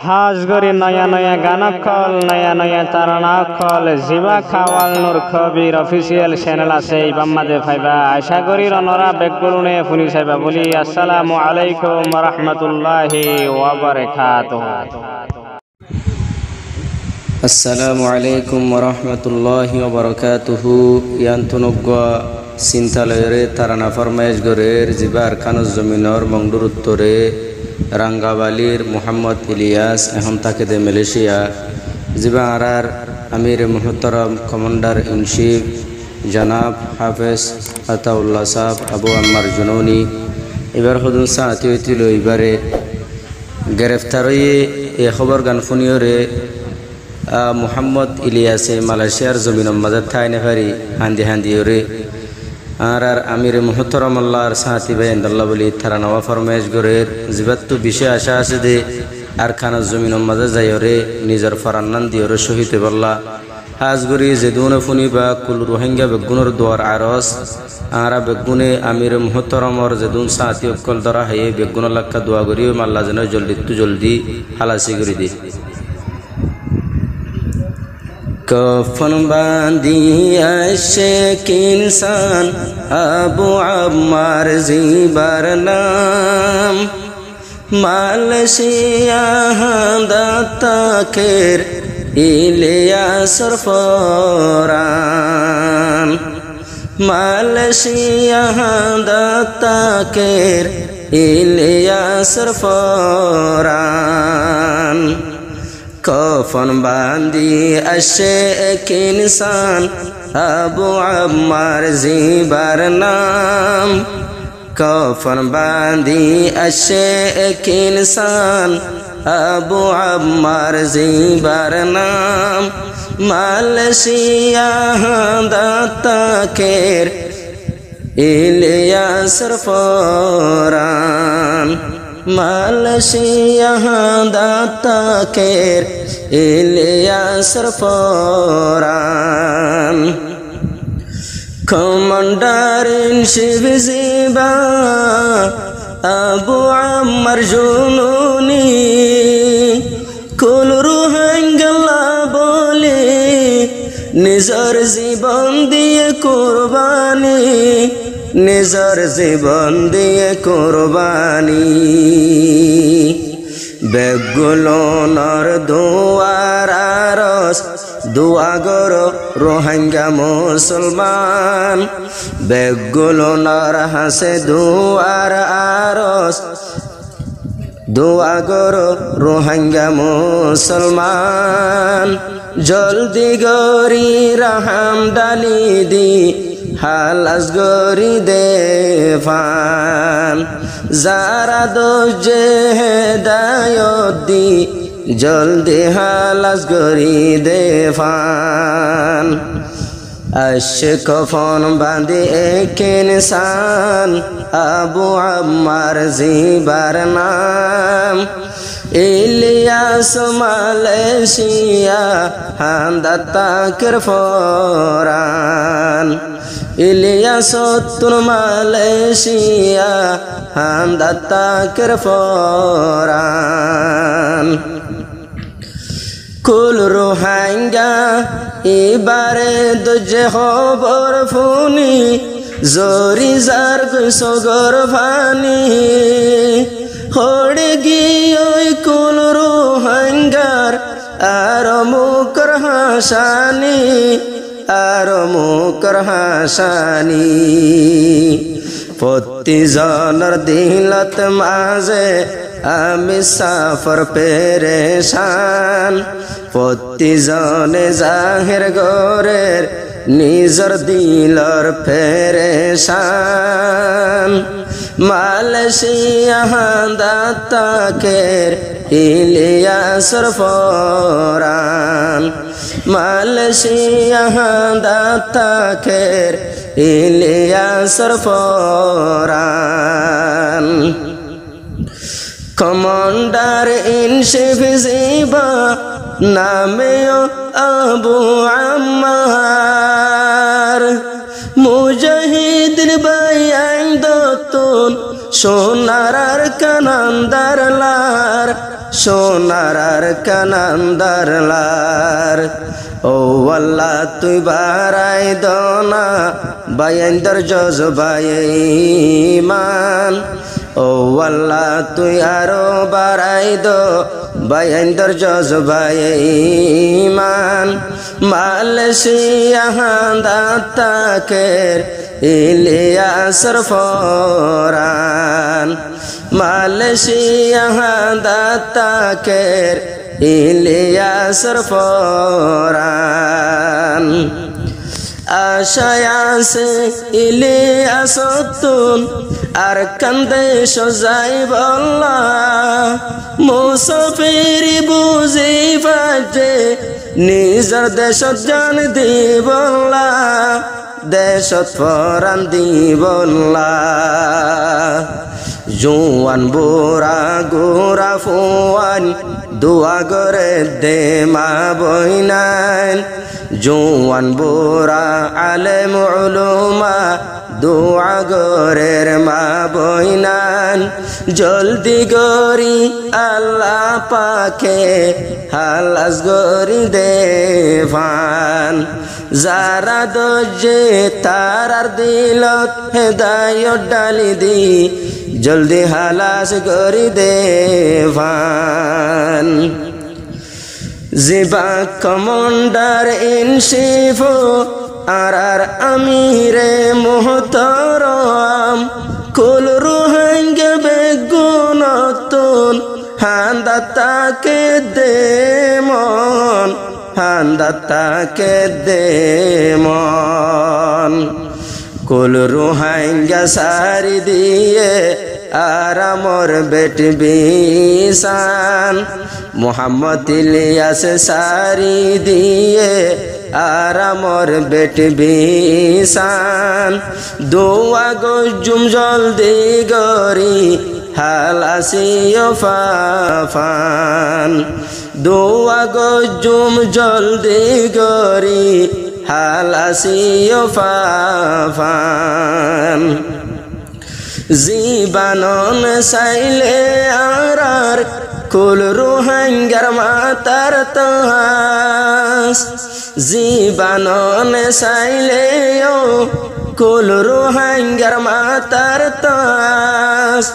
হাজগরি নয়া নয়া গানকল নয়া নয়া তারানাকল জিবা খাওয়াল নূর খবির অফিসিয়াল চ্যানেল আছে ইবাম্মাদে ফাইবা আশা করি রনরা বেকগুলুনে ফুনি সাইবা বলি আসসালামু আলাইকুম ওয়া রাহমাতুল্লাহি ওয়া বারাকাতুহু। আসসালামু আলাইকুম ওয়া রাহমাতুল্লাহি ওয়া বারাকাতুহু। ইয়ান্তুনুগা সিনতালয়রে তারানা ফরমায়েশ গরের জিবার খানুজ জমিনর মংডুর উত্তরে রাঙ্গাবালির মোহাম্মদ ইলিয়াস এখন তাকে দে মালয়েশিয়া জিবা আরার আমির মুহতারাম কমান্ডার ইন চিফ জনাব হাফেজ আতাউল্লাহ সাহেব আবু আম্মার জুনুনি এবার হদুন সাথী হইছিল এবারে গ্রেফতার হয়ে এ খবর গান ফুনিয়রে মোহাম্মদ ইলিয়াসে মালয়েশিয়ার জমিনের মাঝে ঠাই নেফারি হান্দি হান্দি ওরে আর আমির মুহতারাম আল্লাহর সাথী ভাই আল্লাহ বলি তারা নওয়া ফরমায়েশ গরের জিবাত্তু বিষয় আশা আছে দে আর খানা জমিনের মাঝে যাই ওরে নিজের ফরান্নান দিয়ে ওরে শহীদ বল্লা হাজগরি যেদুনে ফুনি বা কুল রোহিঙ্গা বেগুনের দোয়ার আরস আরা বেগুনে আমির মুহতারামর যেদুন সাথী অকল ধরা হয়ে বেগুন লাক্কা দোয়া করি মাল্লা যেন জলদি হালাসি করে দি কফন বাঁধিয়া শেখ ইনসান আবু আম্মার জিবার নাম মালয়েশিয়া দাতাকের ইলিয়াসর ফরান মালয়েশিয়া দাতাকের ইলিয়াসর ফরান কফন বাঁধি আসে এক ইনসান আবু আম্মার জিবার নাম কফন বাঁধি আসে এক ইনসান আবু আম্মার জিবার নাম মালয়েশিয়া দাতাকের ইলিয়াসর ফরান মালয়েশিয়া দাতাকের ইলিয়াসর ফরান কমান্ডার ইন চিফ জিবা আবু আম্মার জুনুনি কুল রোহিঙ্গা বলে নিজের জীবন দিয়ে কুরবানি নিজের জীবন দিয়ে কুরবানি বেগুলোনর দুয়ার আরস দোয়া গরো রোহিঙ্গা মুসলমান বেগুলোনর হাসে দুয়ার আরস দোয়া গরো রোহিঙ্গা মুসলমান জলদি গরি রাহাম ডালি দি হালাস গরি দে ফান যারা দোজে হেদায়ত দি জলদি হালাস গরি দে ফান আশে কফন বাঁধে এক ইনসান আবু আম্মার জিবার নাম ইলিয়াস মালয়েশিয়া দাতাকের ফরান ইলিয়াস তুর মালয়েশিয়া দাতাকের ফরান কুল রোহিঙ্গা এবারে দোজে খবর ফুনি জরি যার সগর ভানি হড়ে গিয়ে কুল রোহিঙ্গার আর মুকর হাসানি আর মুকর হাসানি প্রতি জনের দিলত মাঝে আমি সাফর পেরেশান প্রতি জনে জাহের গরের নিজর দিলর পেরেশান মালয়েশিয়া দাতাকের ইলিয়াসর ফরান মালয়েশিয়া দাতাকের ইলিয়াসর ফরান কমান্ডার ইন চিফ জিবা নামেও আবু আম্মার মুজাহিদিন বাইয়ান দতুন সোনার আর কানান্দার লার সোনার আর কানান্দার লার ও আল্লাহ তুই বারাই দনা বায়াইন্দর জজবাই ঈমান ও আল্লাহ তুই আরো বারাই দো বায়াইন্দর জজবাই ঈমান মালয়েশিয়া দাতাকের ইলিয়াসর ফরান মালয়েশিয়া দাতাকের ইলিয়াসর ফরান আশায় আছে ইলিয়াস তুন আর কান্দে সজাই বল্লা মুসাফির বুঝি বাজে নিজর দেশত জান দিবল্লা দেশত ফরান দিবল্লা জুয়ান বুড়া গোরা ফুয়ান দোয়া করে দে মা বইনান জুয়ান বুড়া আলেম উলুমা দোয়া গরের মা বইনান জলদি গরি আল্লাহ পাকে হালাস গরি দেভান যারা দোজে তারার দিলত হেদায়ত ডালি দি জলদি হালাস গরি দেভান জিবা কমান্ডার ইন চিফ আর আমিরে মোহতরম কুল রোহিঙ্গা বেগুনতুন হান্দাতাকে দেমন হান্দাতাকে দেমন কুল রোহিঙ্গা সারি দিয়ে আর আমর বেট বিশান মোহাম্মদ ইলিয়াস সারি দিয়ে আর আমর বেট বিশান দোয়া গজুম জলদি গরি হালাসিও ফাফান দোয়া গজুম জলদি গরি হালাসিও ফাফান জীবানন চাইলে আর কুল রোহিঙ্গার মাতার তাস জীবানন চাইলে কুল রোহিঙ্গার মাতার তাস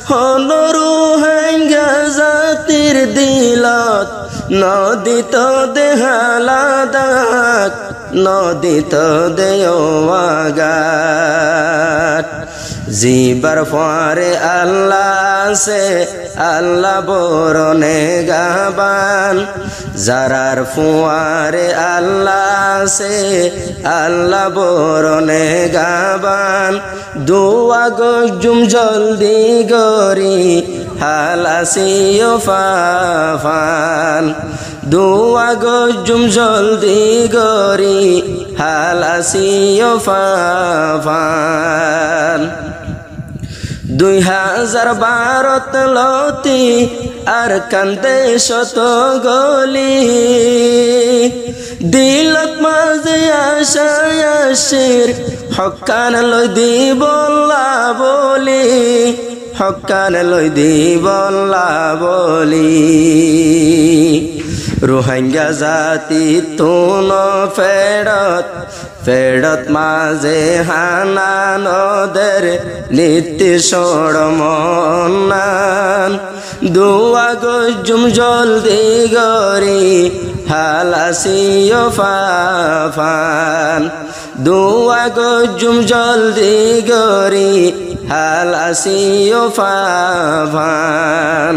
হল রোহিঙ্গা জাতির দিলত নদীত দেহালাদাক নদীত দেওয়াগাত জিবার ফারে আল্লাহ সে আল্লাহ বরনে গাবান যারার ফুয়ারে আল্লাহ সে আল্লাহ বরনে গাবান দোয়া গজুম জলদি গরি হালাসিও ফাফান দোয়া গজুম জলদি গরি হালাসিও ফাফান 2012 লতি আর কান্দে শত গলি দিলত মাঝে আশায় আশির হকান লই দিবল্লা বলি হকান লই দিবল্লা বলি রোহিঙ্গা জাতি তুন ফেরত ফেরত মাঝে হানানদের নীতি সড়মনান দোয়া গজুম জলদি গরি হালাসিও ফাফান দোয়া গজুম জলদি গরি হালাসিও ফাফান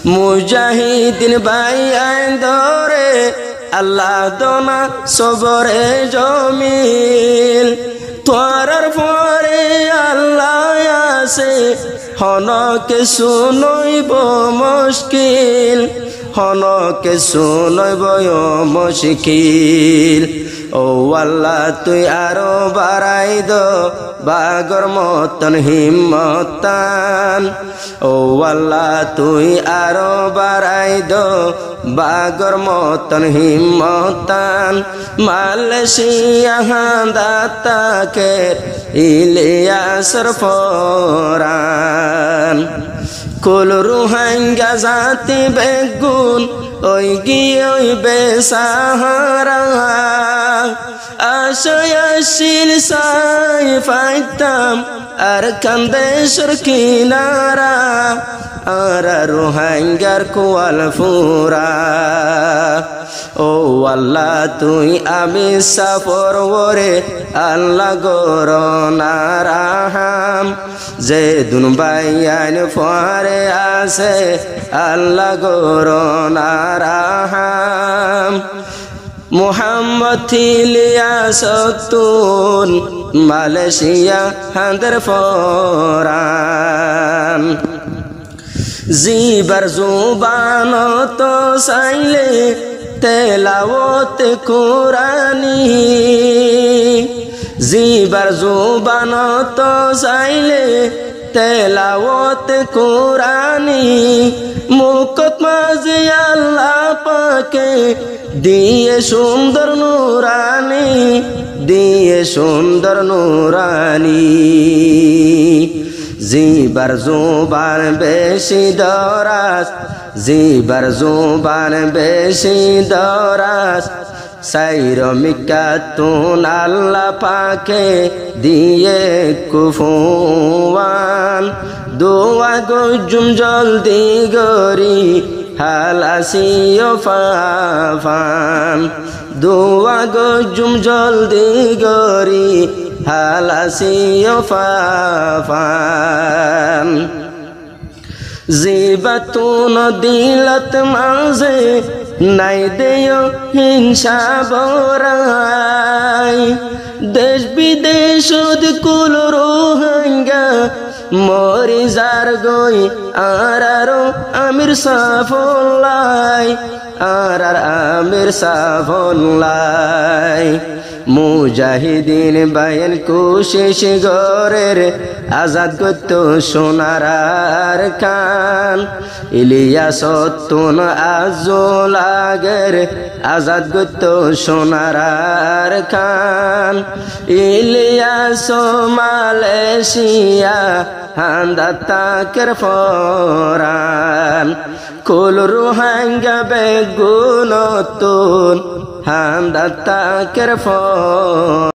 মুজাহিদিন ভাই আইন ধরে আল্লাহ দোনা সবরে জমিল তোরার পরে আল্লাহ আছে হনকে শুনইব মুশকিল হনকে শুনইব মুশকিল ও আল্লাহ তুই আরো বাড়াই দো বাগর মতন হিম্মতান ও আল্লাহ তুই আরো বাড়াই দো বাগর মতন হিম্মতান মালয়েশিয়া দাতাকে ইলিয়াসর ফরান কুল রোহিঙ্গা জাতি বেগুন ওই গিয়ে ওই বেসাহারা আশায়াশীল সাই ফাইতাম আর কান্দেশ্বর কিনারা আর রোহিঙ্গার কোয়াল ফুরা ও আল্লাহ তুই আমি সাফর ওরে আল্লাহ গরনারাহাম যে দুনবাইয়ান ফরে আসে আল্লাহ গরনারাহাম মুহাম্মদ থিলিয়া সতুন মালয়েশিয়া হান্দার ফরান জিবার জুবান তো চাইলে তেলাওত কুরানি জিবার জুবান তো চাইলে তেলাওত কুরানি মুকত মাঝে আল্লাহ পাকে দিয়ে সুন্দর নুরানি দিয়ে সুন্দর নুরানি জিবার জুবান বেশি দরাজ জিবার জুবান বেশি দরাজ সাইর মিকাতুন আল্লাহ পাকে দিয়ে কুফুয়ান দোয়া গজুম জলদি গরি হালাসিও ফাফান দোয়া গজুম জলদি গরি হালাসিও ফাফান জিবাতুন দিলত মাঝে নাই দেয় হিংসা বরাই দেশ বিদেশ কুল রোহিঙ্গা মরি যার গই আর আমির সাফল্লাই আর আমির সাফল্লাই মুজাহিদিন বায়ন কোশিশ গরের আজাদ গত সোনার খান ইলিয়াস তুন আজলাগের আজাদ গত সোনার খান ইলিয়াস মালয়েশিয়া হান্দা তাকের ফরান কুল রোহিঙ্গা বেগুন তুন হান্দা তাকের ফরান